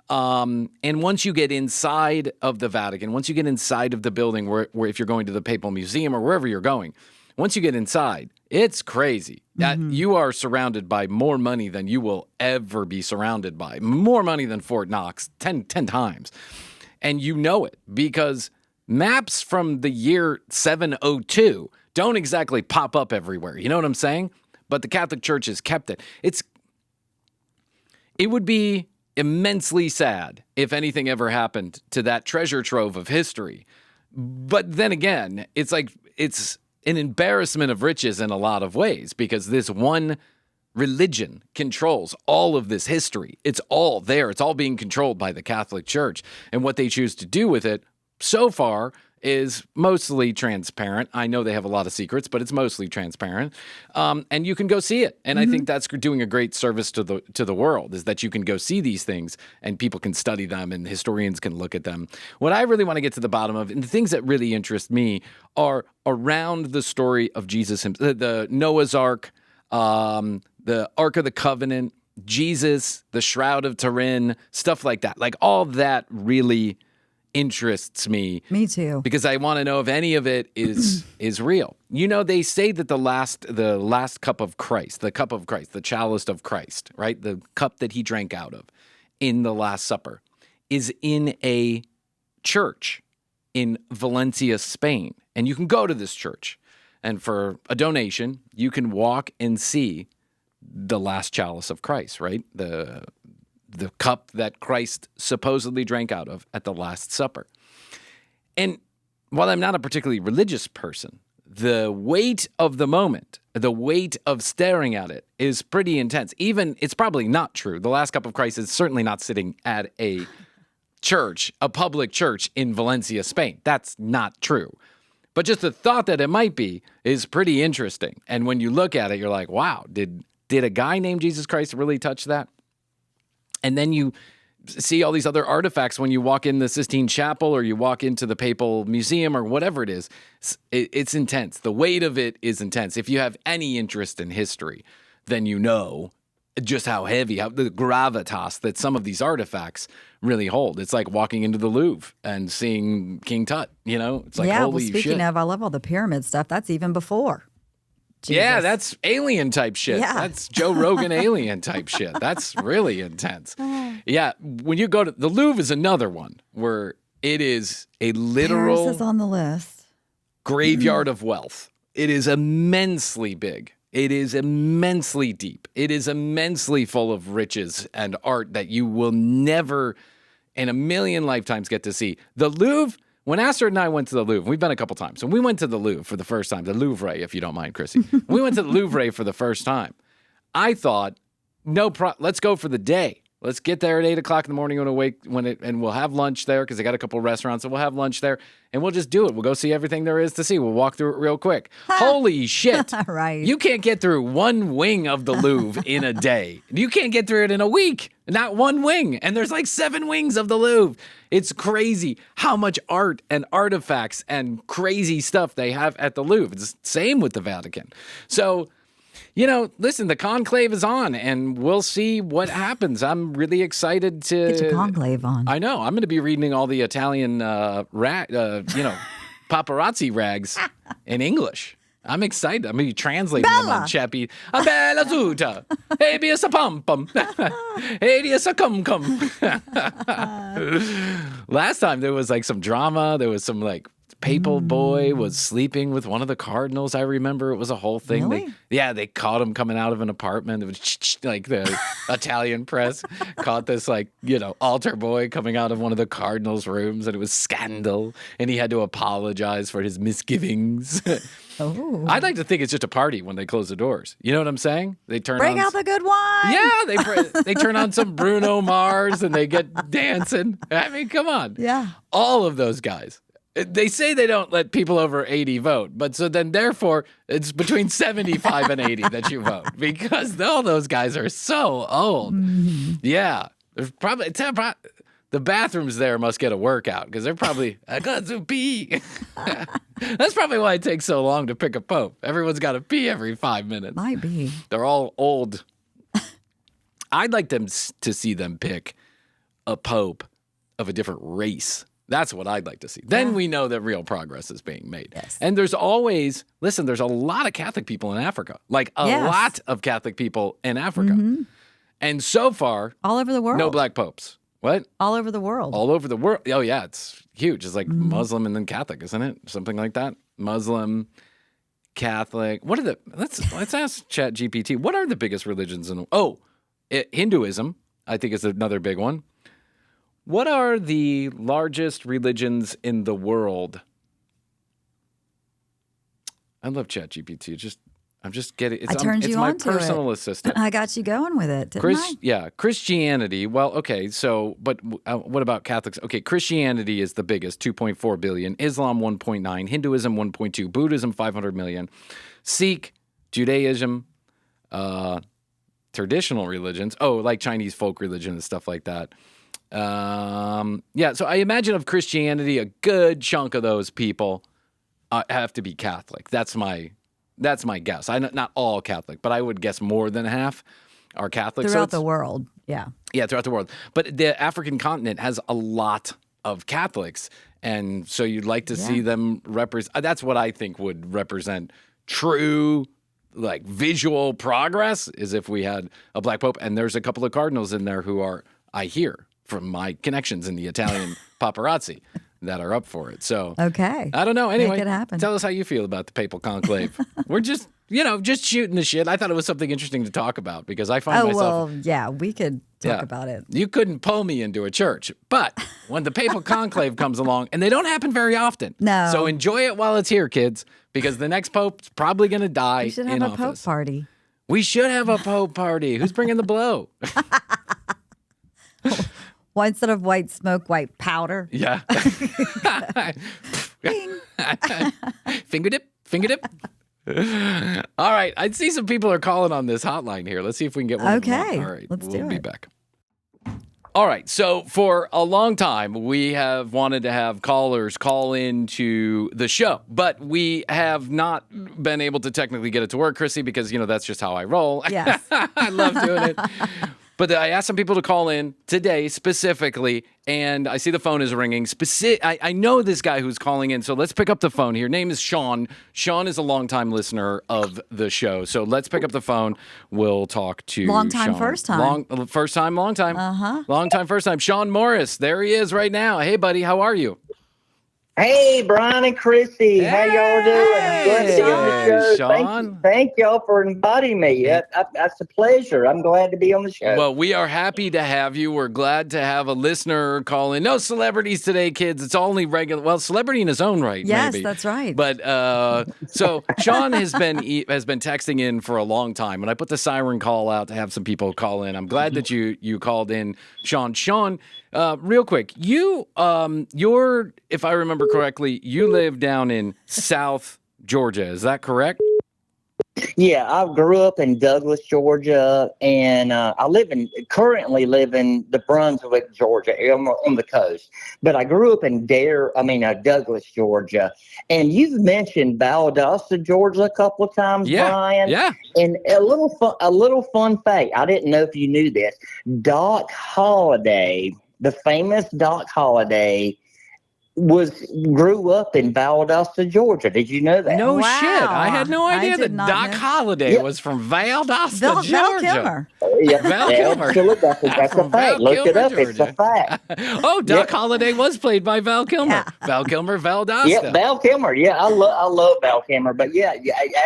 Speaker 2: And once you get inside of the Vatican, once you get inside of the building where if you're going to the Papal Museum or wherever you're going, once you get inside, it's crazy. That you are surrounded by more money than you will ever be surrounded by. More money than Fort Knox, 10 times. And you know it because maps from the year 702 don't exactly pop up everywhere. You know what I'm saying? But the Catholic Church has kept it. It would be immensely sad if anything ever happened to that treasure trove of history. But then again, it's an embarrassment of riches in a lot of ways because this one religion controls all of this history. It's all there. It's all being controlled by the Catholic Church. And what they choose to do with it so far is mostly transparent. I know they have a lot of secrets, but it's mostly transparent. And you can go see it. And I think that's doing a great service to the world, is that you can go see these things and people can study them and historians can look at them. What I really want to get to the bottom of, and the things that really interest me, are around the story of Jesus, the Noah's Ark, the Ark of the Covenant, Jesus, the Shroud of Turin, stuff like that. Like all that really interests me.
Speaker 3: Me too.
Speaker 2: Because I want to know if any of it is real. You know, they say that the last cup of Christ, the cup of Christ, the chalice of Christ, right? The cup that he drank out of in the Last Supper is in a church in Valencia, Spain. And you can go to this church. And for a donation, you can walk and see the last chalice of Christ, right? The cup that Christ supposedly drank out of at the Last Supper. And while I'm not a particularly religious person, the weight of the moment, the weight of staring at it is pretty intense. Even, it's probably not true. The last cup of Christ is certainly not sitting at a church, a public church in Valencia, Spain. That's not true. But just the thought that it might be is pretty interesting. And when you look at it, you're like, wow, did a guy named Jesus Christ really touch that? And then you see all these other artifacts when you walk in the Sistine Chapel or you walk into the Papal Museum or whatever it is. It's intense. The weight of it is intense. If you have any interest in history, then you know just how heavy, how the gravitas that some of these artifacts really hold. It's like walking into the Louvre and seeing King Tut, It's like, holy shit.
Speaker 3: Speaking of, I love all the pyramid stuff. That's even before. Jesus.
Speaker 2: Yeah, that's alien type shit.
Speaker 3: Yeah.
Speaker 2: That's Joe Rogan alien type shit. That's really intense. Yeah, when you go to the Louvre is another one where it is a literal
Speaker 3: Paris is on the list.
Speaker 2: Graveyard of wealth. It is immensely big. It is immensely deep. It is immensely full of riches and art that you will never in a million lifetimes get to see. The Louvre, when Astrid and I went to the Louvre, we've been a couple times, and we went to the Louvre for the first time, the Louvre, if you don't mind, Krissy. We went to the Louvre for the first time. I thought, let's go for the day. Let's get there at 8 o'clock in the morning and we'll have lunch there because they got a couple of restaurants, so we'll have lunch there, and we'll just do it. We'll go see everything there is to see. We'll walk through it real quick. Holy shit.
Speaker 3: Right.
Speaker 2: You can't get through one wing of the Louvre in a day. You can't get through it in a week. Not one wing. And there's like 7 wings of the Louvre. It's crazy how much art and artifacts and crazy stuff they have at the Louvre. It's the same with the Vatican. So, listen, the Conclave is on, and we'll see what happens. I'm really excited to
Speaker 3: get your Conclave on.
Speaker 2: I know. I'm going to be reading all the Italian, paparazzi rags in English. I'm excited. I'm going to be translating them on Chappie. A bella tuta. Habeas Pump'em. Habeas cum. Last time there was like some drama. There was some like papal boy was sleeping with one of the cardinals. I remember it was a whole thing.
Speaker 3: Really?
Speaker 2: They caught him coming out of an apartment. It was like the Italian press caught this altar boy coming out of one of the cardinals' rooms, and it was scandal. And he had to apologize for his misgivings.
Speaker 3: Oh.
Speaker 2: I'd like to think it's just a party when they close the doors. You know what I'm saying? They
Speaker 3: Bring out the good wine.
Speaker 2: Yeah, they turn on some Bruno Mars and they get dancing. I mean, come on.
Speaker 3: Yeah.
Speaker 2: All of those guys. They say they don't let people over 80 vote, but so then therefore it's between 75 and 80 that you vote because all those guys are so old. Mm-hmm. Yeah. There's probably the bathrooms there must get a workout because they're probably, I got to pee. That's probably why it takes so long to pick a pope. Everyone's got to pee every 5 minutes.
Speaker 3: Might be.
Speaker 2: They're all old. I'd like them to see them pick a pope of a different race. That's what I'd like to see. Then we know that real progress is being made.
Speaker 3: Yes.
Speaker 2: And there's a lot of Catholic people in Africa. Like a lot of Catholic people in Africa. Mm-hmm. And so far,
Speaker 3: all over the world.
Speaker 2: No black popes. What?
Speaker 3: All over the world.
Speaker 2: All over the world. Oh, yeah. It's huge. It's like Muslim and then Catholic, isn't it? Something like that. Muslim, Catholic. What are let's ask ChatGPT. What are the biggest religions in Hinduism, I think is another big one. What are the largest religions in the world? I love ChatGPT. I'm just getting. It's my personal assistant.
Speaker 3: I got you going with it, didn't I?
Speaker 2: Yeah, Christianity. Well, okay. So, but what about Catholics? Okay, Christianity is the biggest, 2.4 billion. Islam, 1.9. Hinduism, 1.2. Buddhism, 500 million. Sikh, Judaism, traditional religions. Oh, like Chinese folk religion and stuff like that. So I imagine of Christianity, a good chunk of those people have to be Catholic. That's my guess. Not all Catholic, but I would guess more than half are Catholic.
Speaker 3: Throughout the world, yeah.
Speaker 2: Yeah, throughout the world. But the African continent has a lot of Catholics, and so you'd like to see them represent. That's what I think would represent true, like, visual progress, is if we had a black pope. And there's a couple of cardinals in there who are, I hear from my connections in the Italian paparazzi, that are up for it. So,
Speaker 3: okay.
Speaker 2: I don't know. Anyway,
Speaker 3: make it happen.
Speaker 2: Tell us how you feel about the papal conclave. We're just shooting the shit. I thought it was something interesting to talk about because I find myself.
Speaker 3: Well, yeah, we could talk about it.
Speaker 2: You couldn't pull me into a church, but when the papal conclave comes along, and they don't happen very often.
Speaker 3: No.
Speaker 2: So enjoy it while it's here, kids, because the next pope's probably going to die
Speaker 3: We should
Speaker 2: in
Speaker 3: have a
Speaker 2: office.
Speaker 3: pope party.
Speaker 2: We should have a pope party. Who's bringing the blow?
Speaker 3: Well, instead of white smoke, white powder.
Speaker 2: Yeah. Finger dip. All right. I see some people are calling on this hotline here. Let's see if we can get one.
Speaker 3: Okay.
Speaker 2: All right.
Speaker 3: Let's do
Speaker 2: We'll be
Speaker 3: it.
Speaker 2: back. All right. So for a long time, we have wanted to have callers call into the show, but we have not been able to technically get it to work, Krissy, because, that's just how I roll.
Speaker 3: Yes.
Speaker 2: I love doing it. But I asked some people to call in today specifically, and I see the phone is ringing. I know this guy who's calling in, so let's pick up the phone here. Name is Sean. Sean is a longtime listener of the show, so let's pick up the phone. We'll talk to
Speaker 3: Long time,
Speaker 2: Sean.
Speaker 3: first time.
Speaker 2: First time, long time. Long time, first time. Sean Morris, there he is right now. Hey, buddy, how are you?
Speaker 4: Hey, Bryan and Krissy, how y'all doing? I'm glad to be on the show.
Speaker 2: Sean.
Speaker 4: Thank y'all for inviting me. That's a pleasure. I'm glad to be on the show.
Speaker 2: Well, we are happy to have you. We're glad to have a listener call in. No celebrities today, kids. It's only regular. Well, celebrity in his own right.
Speaker 3: Yes,
Speaker 2: maybe.
Speaker 3: that's right.
Speaker 2: But so Sean has been texting in for a long time, and I put the siren call out to have some people call in. I'm glad that you called in, Sean. Sean, real quick, you're, if I remember correctly, you live down in South Georgia. Is that correct?
Speaker 4: Yeah, I grew up in Douglas, Georgia, and I currently live in the Brunswick, Georgia, on the coast. But I grew up in Douglas, Georgia. And you've mentioned Valdosta, Georgia, a couple of times, Bryan.
Speaker 2: Yeah.
Speaker 4: And a little fun fact. I didn't know if you knew this. Doc Holliday, the famous Doc Holliday, grew up in Valdosta, Georgia. Did you know that?
Speaker 2: No
Speaker 3: Wow.
Speaker 2: shit. I had no idea that Doc Holliday was from Valdosta, Georgia.
Speaker 3: Val Kilmer.
Speaker 4: Yeah,
Speaker 2: Val Kilmer.
Speaker 4: That's a fact. Look it up.
Speaker 2: Georgia.
Speaker 4: It's a fact.
Speaker 2: Oh, Doc Holliday was played by Val Kilmer.
Speaker 3: Yeah.
Speaker 2: Val Kilmer, Valdosta.
Speaker 4: Yeah, Val Kilmer. Yeah, I love Val Kilmer. But yeah,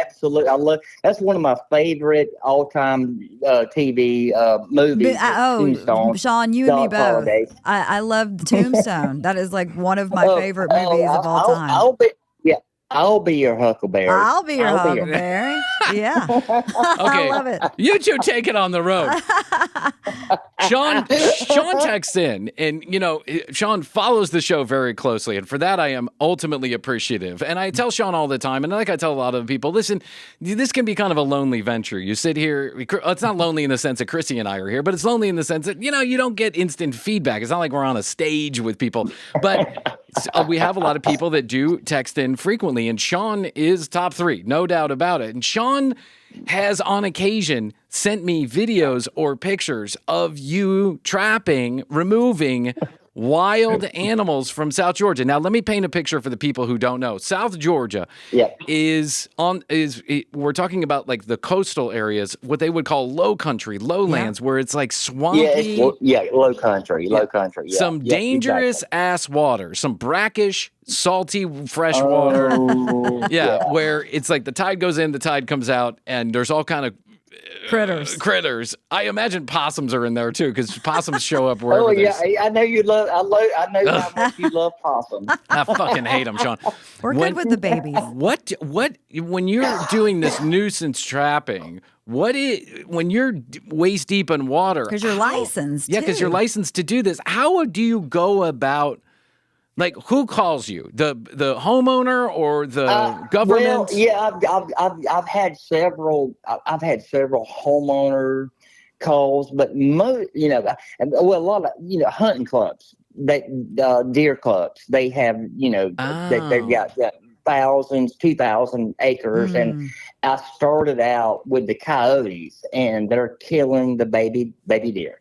Speaker 4: absolutely. That's one of my favorite all-time TV movies. Tombstone.
Speaker 3: Sean, you and me
Speaker 4: Doc
Speaker 3: both.
Speaker 4: Holliday.
Speaker 3: I love Tombstone. That is like one of my favorite movies of all time.
Speaker 4: I'll be your Huckleberry.
Speaker 3: I'll be your Huckleberry. Yeah.
Speaker 2: Okay.
Speaker 3: I love it.
Speaker 2: You two take it on the road. Sean texts in, and Sean follows the show very closely, and for that I am ultimately appreciative. And I tell Sean all the time, and like I tell a lot of people, listen, this can be kind of a lonely venture. You sit here, it's not lonely in the sense that Krissy and I are here, but it's lonely in the sense that you don't get instant feedback. It's not like we're on a stage with people, but we have a lot of people that do text in frequently, and Sean is top 3, no doubt about it. And Sean has on occasion sent me videos or pictures of you removing wild animals from South Georgia. Now, let me paint a picture for the people who don't know. South Georgia we're talking about like the coastal areas, what they would call low country, lowlands, where it's like swampy.
Speaker 4: Low country. Yeah.
Speaker 2: Some dangerous ass water, some brackish, salty, fresh water. Where it's like the tide goes in, the tide comes out, and there's all kind of critters. I imagine possums are in there too, because possums show up wherever.
Speaker 4: Oh yeah, I know you love. I know how much you love possums.
Speaker 2: I fucking hate them, Sean.
Speaker 3: We're good with the babies.
Speaker 2: What when you're doing this nuisance trapping? When you're waist deep in water?
Speaker 3: Because you're licensed.
Speaker 2: Yeah, because you're licensed to do this. How do you go about? Like, who calls you? The homeowner or the government?
Speaker 4: Well, yeah, I've had several. I've had several homeowner calls, but a lot of hunting clubs, deer clubs. They have they've got 2,000 acres, and I started out with the coyotes, and they're killing the baby deer,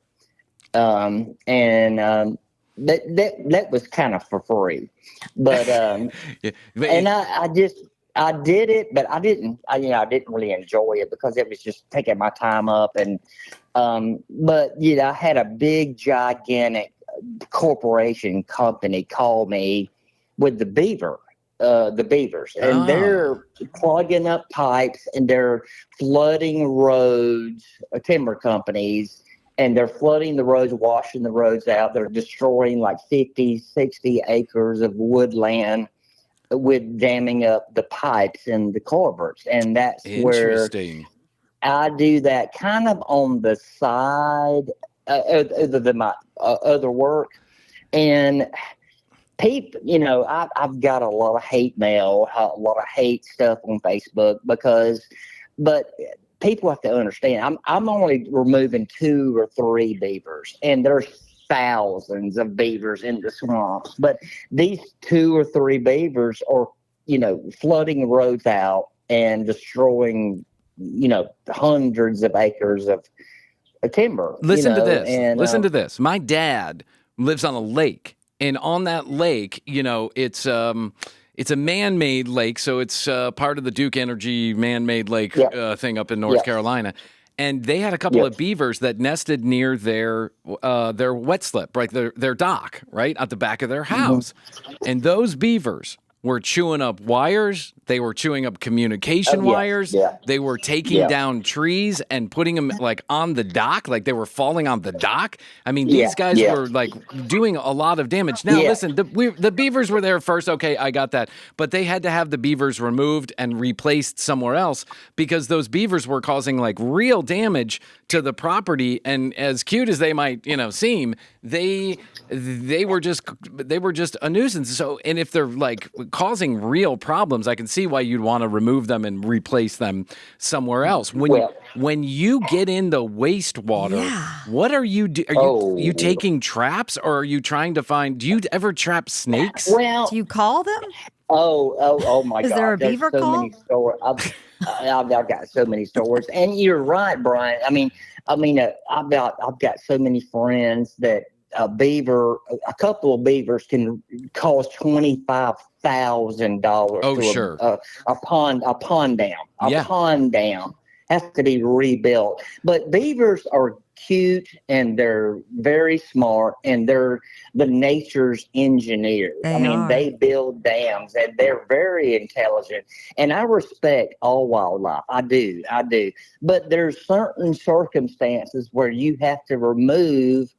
Speaker 4: That was kind of for free, but and I did it, but I didn't really enjoy it because it was just taking my time up, and but I had a big gigantic corporation company call me with the beavers, and they're plugging up pipes and they're flooding roads, timber companies. And they're flooding the roads, washing the roads out. They're destroying like 50, 60 acres of woodland with damming up the pipes and the culverts. And that's where I do that kind of on the side, other than my other work. And people, I've got a lot of hate mail, a lot of hate stuff on Facebook but people have to understand, I'm only removing 2 or 3 beavers, and there's thousands of beavers in the swamps. But these 2 or 3 beavers are, flooding roads out and destroying, hundreds of acres of timber.
Speaker 2: Listen to this.
Speaker 4: And,
Speaker 2: Listen to this. My dad lives on a lake, and on that lake, it's a man-made lake, so it's part of the Duke Energy man-made lake thing up in North Carolina. And they had a couple of beavers that nested near their wet slip, right? Their dock, right, at the back of their house. And those beavers were chewing up wires. They were chewing up communication wires. Yeah. They were taking down trees and putting them on the dock, like they were falling on the dock. I mean, these guys were doing a lot of damage. Now, listen, the beavers were there first. Okay, I got that. But they had to have the beavers removed and replaced somewhere else because those beavers were causing real damage to the property. And as cute as they might, seem, they were just a nuisance. So, and if they're causing real problems, I can see why you'd want to remove them and replace them somewhere else. When you get in the wastewater, what are you do? Are you taking traps, or are you trying to find? Do you ever trap snakes?
Speaker 3: Well, do you call them?
Speaker 4: Oh my God!
Speaker 3: Is there a beaver call?
Speaker 4: Many stories. I've got so many stories, and you're right, Bryan. I've got so many friends that a couple of beavers can cost $25,000.
Speaker 2: Oh, sure.
Speaker 4: A pond dam. A pond dam has to be rebuilt. But beavers are cute and they're very smart and they're the nature's engineers. They build dams and they're very intelligent. And I respect all wildlife. I do. But there's certain circumstances where you have to remove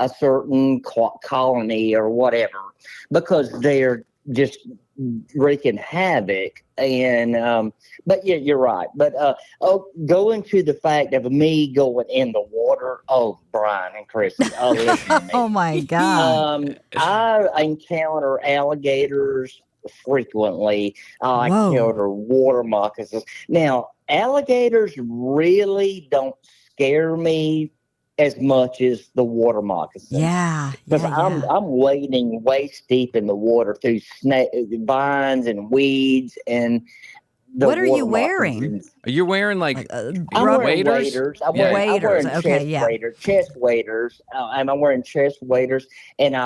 Speaker 4: a certain colony or whatever because they're just wreaking havoc. And but yeah, you're right. But going to the fact of me going in the water, Bryan and Krissy, listen to me.
Speaker 3: Oh my God.
Speaker 4: I encounter alligators frequently. I encounter water moccasins. Now, alligators really don't scare me as much as the water moccasins. Because I'm wading waist deep in the water through vines and weeds and
Speaker 3: what are you wearing?
Speaker 2: Are you wearing
Speaker 4: I'm wearing waders? I'm wearing chest waders. I'm wearing chest waders, and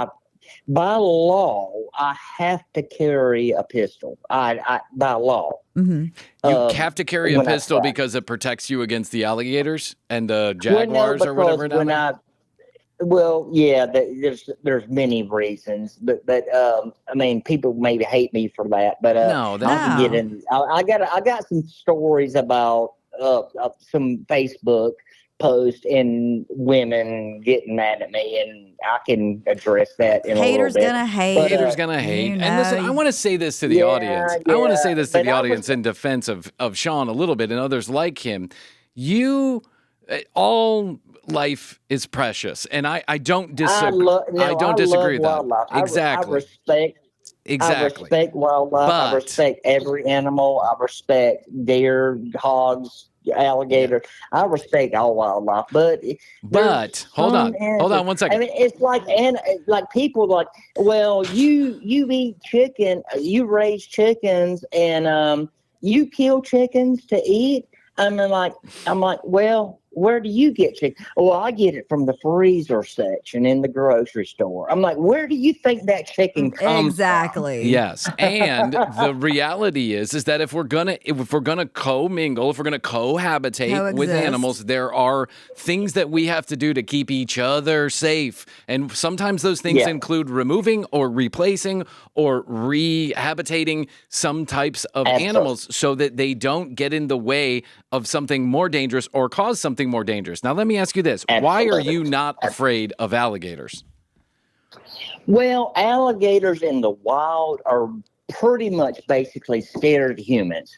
Speaker 4: by law, I have to carry a pistol. By law.
Speaker 2: Mm-hmm. You have to carry a pistol because it protects you against the alligators and the jaguars or whatever. There's many reasons, but people maybe hate me for that. But I can get in. I got some stories about some Facebook post and women getting mad at me, and I can address that in
Speaker 3: Haters
Speaker 4: a little bit.
Speaker 3: Gonna hate.
Speaker 2: Haters gonna hate. And listen, I want to say this to the audience. I want to say this to the audience in defense of Sean a little bit and others like him. All life is precious, and I don't disagree. I don't disagree with that. Exactly.
Speaker 4: I respect. I respect wildlife. I respect every animal. I respect deer, hogs, alligator. I respect all wildlife, but
Speaker 2: hold on 1 second.
Speaker 4: It's like people you eat chicken, you raise chickens, and you kill chickens to eat. I'm like, well, where do you get chicken? Well, I get it from the freezer section in the grocery store. I'm like, where do you think that chicken comes
Speaker 3: Exactly.
Speaker 4: from?
Speaker 2: Yes. And the reality is that if we're gonna commingle, if we're gonna cohabitate with animals, there are things that we have to do to keep each other safe. And sometimes those things include removing or replacing or rehabitating some types of animals so that they don't get in the way of something more dangerous or cause something more dangerous. Now, let me ask you this. Why are you not afraid of alligators?
Speaker 4: Well, alligators in the wild are pretty much basically scared of humans.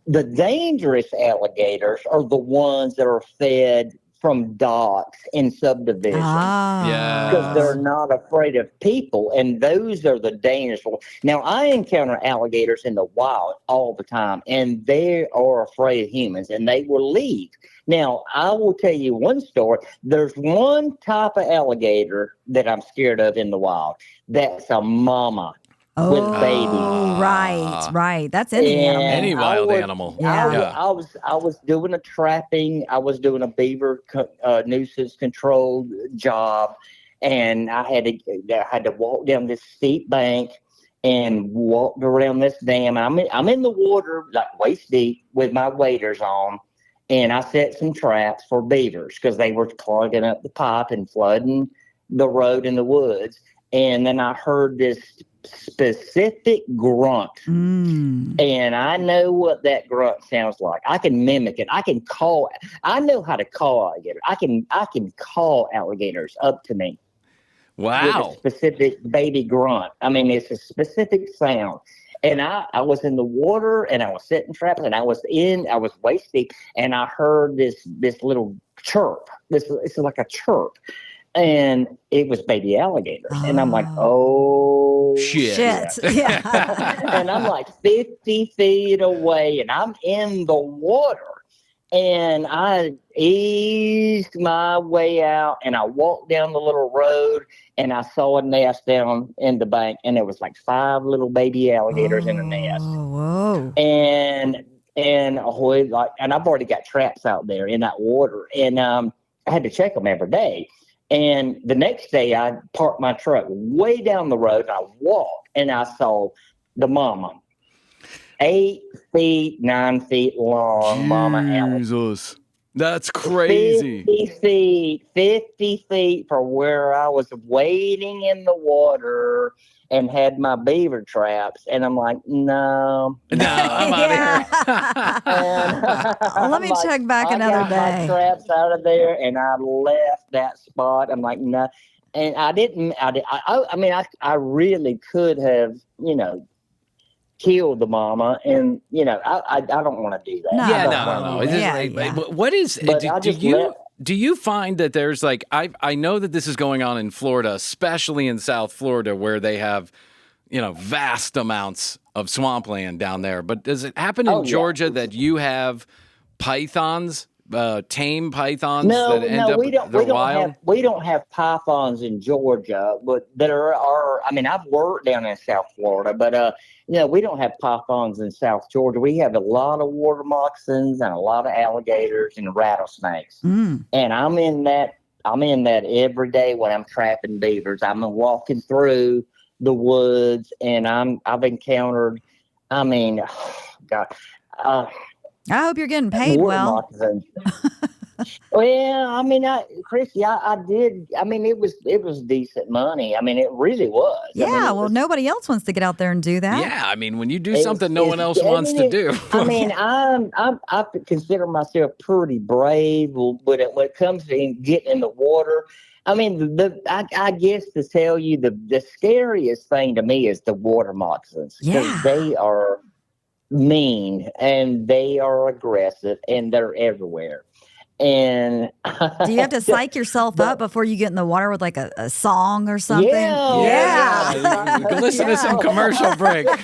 Speaker 4: The dangerous alligators are the ones that are fed from docks in subdivisions.
Speaker 2: Yeah.
Speaker 4: Because they're not afraid of people, and those are the dangerous ones. Now, I encounter alligators in the wild all the time, and they are afraid of humans, and they will leave. Now, I will tell you one story. There's one type of alligator that I'm scared of in the wild. That's a mama with babies.
Speaker 3: Right. That's any animal.
Speaker 2: Any wild animal.
Speaker 3: Yeah.
Speaker 4: I was doing a trapping. I was doing a beaver nuisance control job, and I had to walk down this steep bank and walked around this dam. I'm in the water like waist deep with my waders on, and I set some traps for beavers because they were clogging up the pipe and flooding the road in the woods. And then I heard this specific grunt, and I know what that grunt sounds like. I can mimic it. I know how to call alligators. I can call alligators up to me.
Speaker 2: Wow.
Speaker 4: With a specific baby grunt. I mean, it's a specific sound. And I was in the water, and I was setting traps, and I was waist deep, and I heard this little chirp. It's like a chirp. And it was baby alligators. And I'm like, oh,
Speaker 2: shit.
Speaker 3: Yeah.
Speaker 4: And I'm like 50 feet away, and I'm in the water. And I eased my way out, and I walked down the little road, and I saw a nest down in the bank, and there was like 5 little baby alligators in a nest.
Speaker 3: Whoa.
Speaker 4: And I've already got traps out there in that water, and I had to check them every day. And the next day, I parked my truck way down the road, and I walked, and I saw the mama. 8 feet, 9 feet long, mama alligator.
Speaker 2: Jesus. That's crazy.
Speaker 4: 50 feet from where I was wading in the water and had my beaver traps. And I'm like, no,
Speaker 2: I'm out of here.
Speaker 3: Let me check back another day.
Speaker 4: I got my traps out of there, and I left that spot. I'm like, no. And I really could have, kill the mama, and I don't want to do that.
Speaker 2: No. What is? Do you find that there's like I know that this is going on in Florida, especially in South Florida, where they have vast amounts of swampland down there. But does it happen in Georgia that you have pythons? Tame pythons that end up wild?
Speaker 4: We don't have pythons in Georgia, but there are. I mean, I've worked down in South Florida, but we don't have pythons in South Georgia. We have a lot of water moccasins and a lot of alligators and rattlesnakes. And I'm in that every day when I'm trapping beavers. I'm walking through the woods, and I've encountered. I mean, God.
Speaker 3: I hope you're getting paid well.
Speaker 4: Well, I mean, Krissy, I did. I mean, it was decent money. I mean, it really was.
Speaker 3: Yeah, nobody else wants to get out there and do that.
Speaker 2: Yeah, I mean, when you do something no one else wants to do.
Speaker 4: I mean, I consider myself pretty brave, but when it comes to getting in the water, I mean, I guess to tell you the scariest thing to me is the water moccasins, because they are mean, and they are aggressive, and they're everywhere. And
Speaker 3: do you have to psych yourself up before you get in the water with like a song or something?
Speaker 2: Yeah. You can listen to some commercial break.
Speaker 4: Well,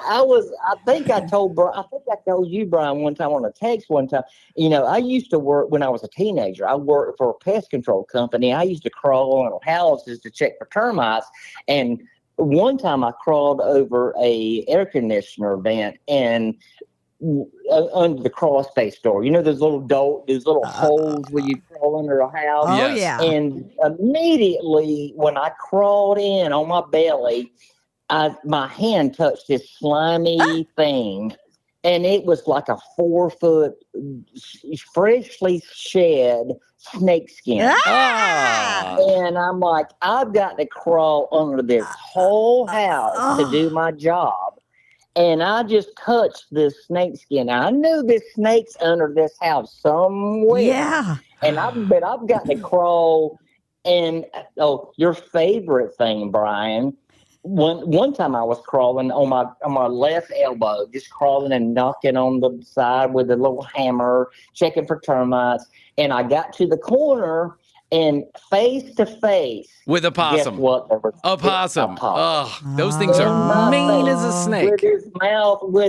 Speaker 4: I think I told you, Bryan, one time on a text one time. I used to work when I was a teenager. I worked for a pest control company. I used to crawl on houses to check for termites, and one time I crawled over a air conditioner vent and under the crawl space door. Those little holes where you crawl under a house.
Speaker 3: Oh, yeah.
Speaker 4: And immediately when I crawled in on my belly, my hand touched this slimy thing, and it was like a 4-foot freshly shed snake skin. And I'm like, I've got to crawl under this whole house to do my job. And I just touched this snake skin. I knew this snake's under this house somewhere.
Speaker 3: Yeah.
Speaker 4: And I've got to crawl. And your favorite thing, Bryan, one time I was crawling on my left elbow, just crawling and knocking on the side with a little hammer, checking for termites. And I got to the corner, and face to face
Speaker 2: with a possum.
Speaker 4: Guess what? There was
Speaker 2: a possum. Oh, those things are mean as a snake.
Speaker 4: With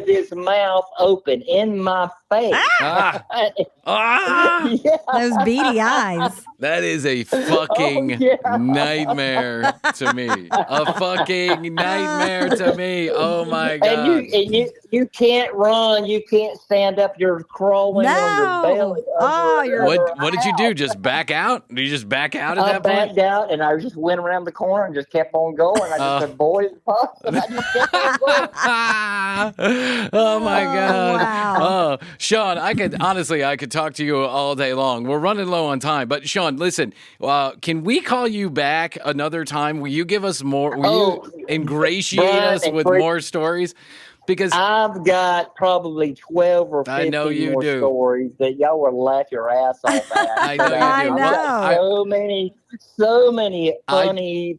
Speaker 4: his mouth open in my face.
Speaker 2: Yeah.
Speaker 3: Those beady eyes.
Speaker 2: That is a fucking nightmare to me. A fucking nightmare to me. Oh my God.
Speaker 4: And you can't run. You can't stand up. You're crawling on your belly.
Speaker 2: What did you do? Just back out? Did you just back out at that point?
Speaker 4: I backed out, and I just went around the corner and just kept on going. I just said, boys, and I just kept on going.
Speaker 2: Oh my God.
Speaker 3: Wow.
Speaker 2: Sean, I could talk to you all day long. We're running low on time, but Sean, listen, can we call you back another time? Will you give us more? Will you ingratiate us with more stories? Because
Speaker 4: I've got probably 12 or 15 more stories that y'all will laugh your ass off at.
Speaker 2: I know you
Speaker 3: do.
Speaker 4: So many funny,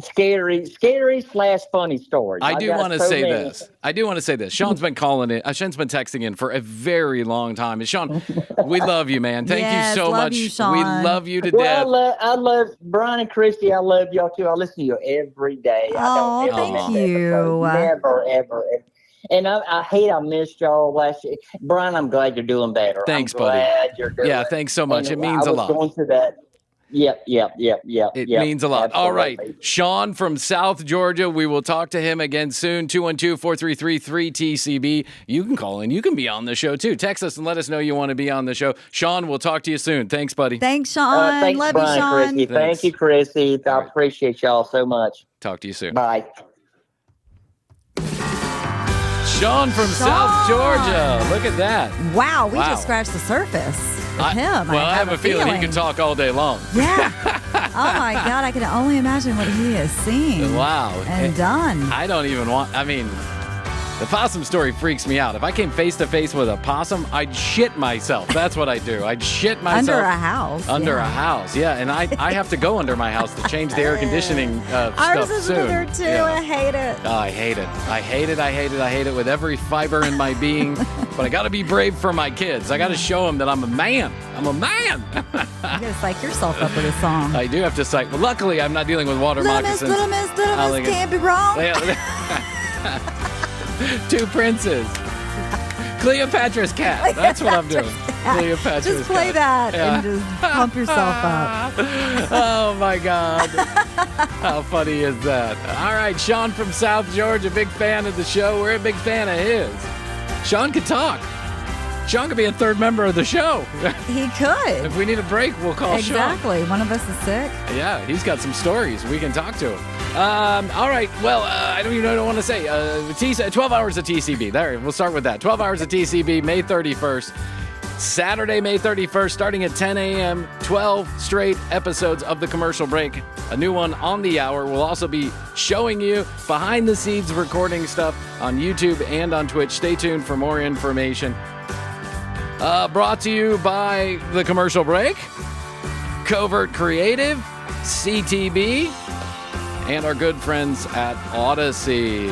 Speaker 4: scary / funny stories.
Speaker 2: I do want to say this. Sean's been Sean's been texting in for a very long time. And Sean, we love you, man. Thank you so much.
Speaker 3: Sean.
Speaker 2: We love you to death.
Speaker 4: I love Bryan Krissy. I love y'all too. I listen to you every day.
Speaker 3: Thank you.
Speaker 4: Never, ever. And I hate I missed y'all last year. Bryan, I'm glad you're doing better.
Speaker 2: Thanks,
Speaker 4: I'm glad
Speaker 2: buddy.
Speaker 4: You're doing
Speaker 2: Yeah, thanks so much. It means a lot.
Speaker 4: Going through that. Yep.
Speaker 2: It means a lot.
Speaker 4: Absolutely.
Speaker 2: All right. Sean from South Georgia. We will talk to him again soon. 212-433-3TCB. You can call in. You can be on the show too. Text us and let us know you want to be on the show. Sean, we'll talk to you soon. Thanks, buddy.
Speaker 3: Thanks, Sean.
Speaker 4: Thanks,
Speaker 3: Love
Speaker 4: Bryan
Speaker 3: you, Sean.
Speaker 4: Krissy. Thank you, Krissy. I appreciate y'all so much.
Speaker 2: Talk to you soon.
Speaker 4: Bye.
Speaker 2: Sean from South Georgia. Look at that.
Speaker 3: Wow, we just scratched the surface of him.
Speaker 2: Well, I have a feeling he can talk all day long.
Speaker 3: Yeah. Oh my God, I can only imagine what he has seen.
Speaker 2: Wow.
Speaker 3: And done.
Speaker 2: I don't even the possum story freaks me out. If I came face to face with a possum, I'd shit myself. That's what I do. I'd shit myself.
Speaker 3: Under a house.
Speaker 2: A house, yeah. And I have to go under my house to change the air conditioning
Speaker 3: Ours
Speaker 2: stuff
Speaker 3: is
Speaker 2: soon.
Speaker 3: under too.
Speaker 2: Yeah.
Speaker 3: I hate it.
Speaker 2: Oh, I hate it with every fiber in my being. But I got to be brave for my kids. I got to show them that I'm a man. I'm a man.
Speaker 3: You got to psych yourself up with a song.
Speaker 2: I do have to psych. Well, luckily, I'm not dealing with water moccasins.
Speaker 3: Little miss, can't be wrong.
Speaker 2: Two princes. Cleopatra's cat. That's what I'm doing. Cleopatra's
Speaker 3: Just play
Speaker 2: cat.
Speaker 3: that and just pump yourself up.
Speaker 2: Oh, my God. How funny is that? All right, Sean from South Georgia, big fan of the show. We're a big fan of his. Sean can talk. Sean could be a third member of the show.
Speaker 3: He could.
Speaker 2: If we need a break, we'll call Sean.
Speaker 3: Exactly. One of us is sick.
Speaker 2: Yeah, he's got some stories. We can talk to him. All right. Well, I don't even know what I want to say. 12 hours of TCB. There, we'll start with that. 12 hours of TCB, May 31st. Saturday, May 31st, starting at 10 a.m., 12 straight episodes of The Commercial Break. A new one on the hour. We'll also be showing you behind-the-scenes recording stuff on YouTube and on Twitch. Stay tuned for more information. Brought to you by The Commercial Break, Covert Creative, CTB, and our good friends at Odyssey.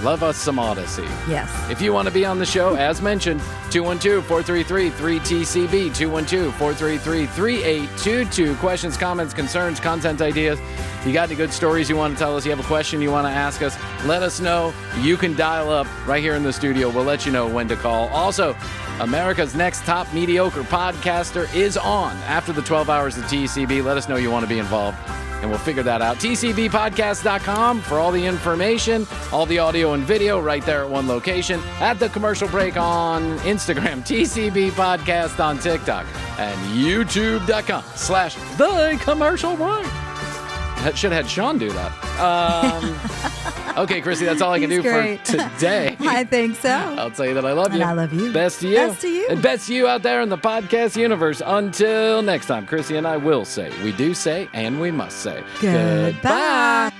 Speaker 2: Love us some Odyssey.
Speaker 3: Yes.
Speaker 2: If you want to be on the show, as mentioned, 212-433-3TCB, 212-433-3822. Questions, comments, concerns, content ideas. You got any good stories you want to tell us? You have a question you want to ask us? Let us know. You can dial up right here in the studio. We'll let you know when to call. Also, America's Next Top Mediocre Podcaster is on after the 12 hours of TCB. Let us know you want to be involved, and we'll figure that out. TCBpodcast.com for all the information, all the audio and video right there at one location. At The Commercial Break on Instagram, TCB Podcast on TikTok, and YouTube.com/The Commercial Break. Should have had Sean do that. Okay, Krissy, that's all I can do for today.
Speaker 3: I think so.
Speaker 2: I'll tell you that I love you.
Speaker 3: And I love you.
Speaker 2: Best to you.
Speaker 3: Best to you.
Speaker 2: And best to you out there in the podcast universe. Until next time, Krissy and I will say, we do say, and we must say,
Speaker 3: Goodbye.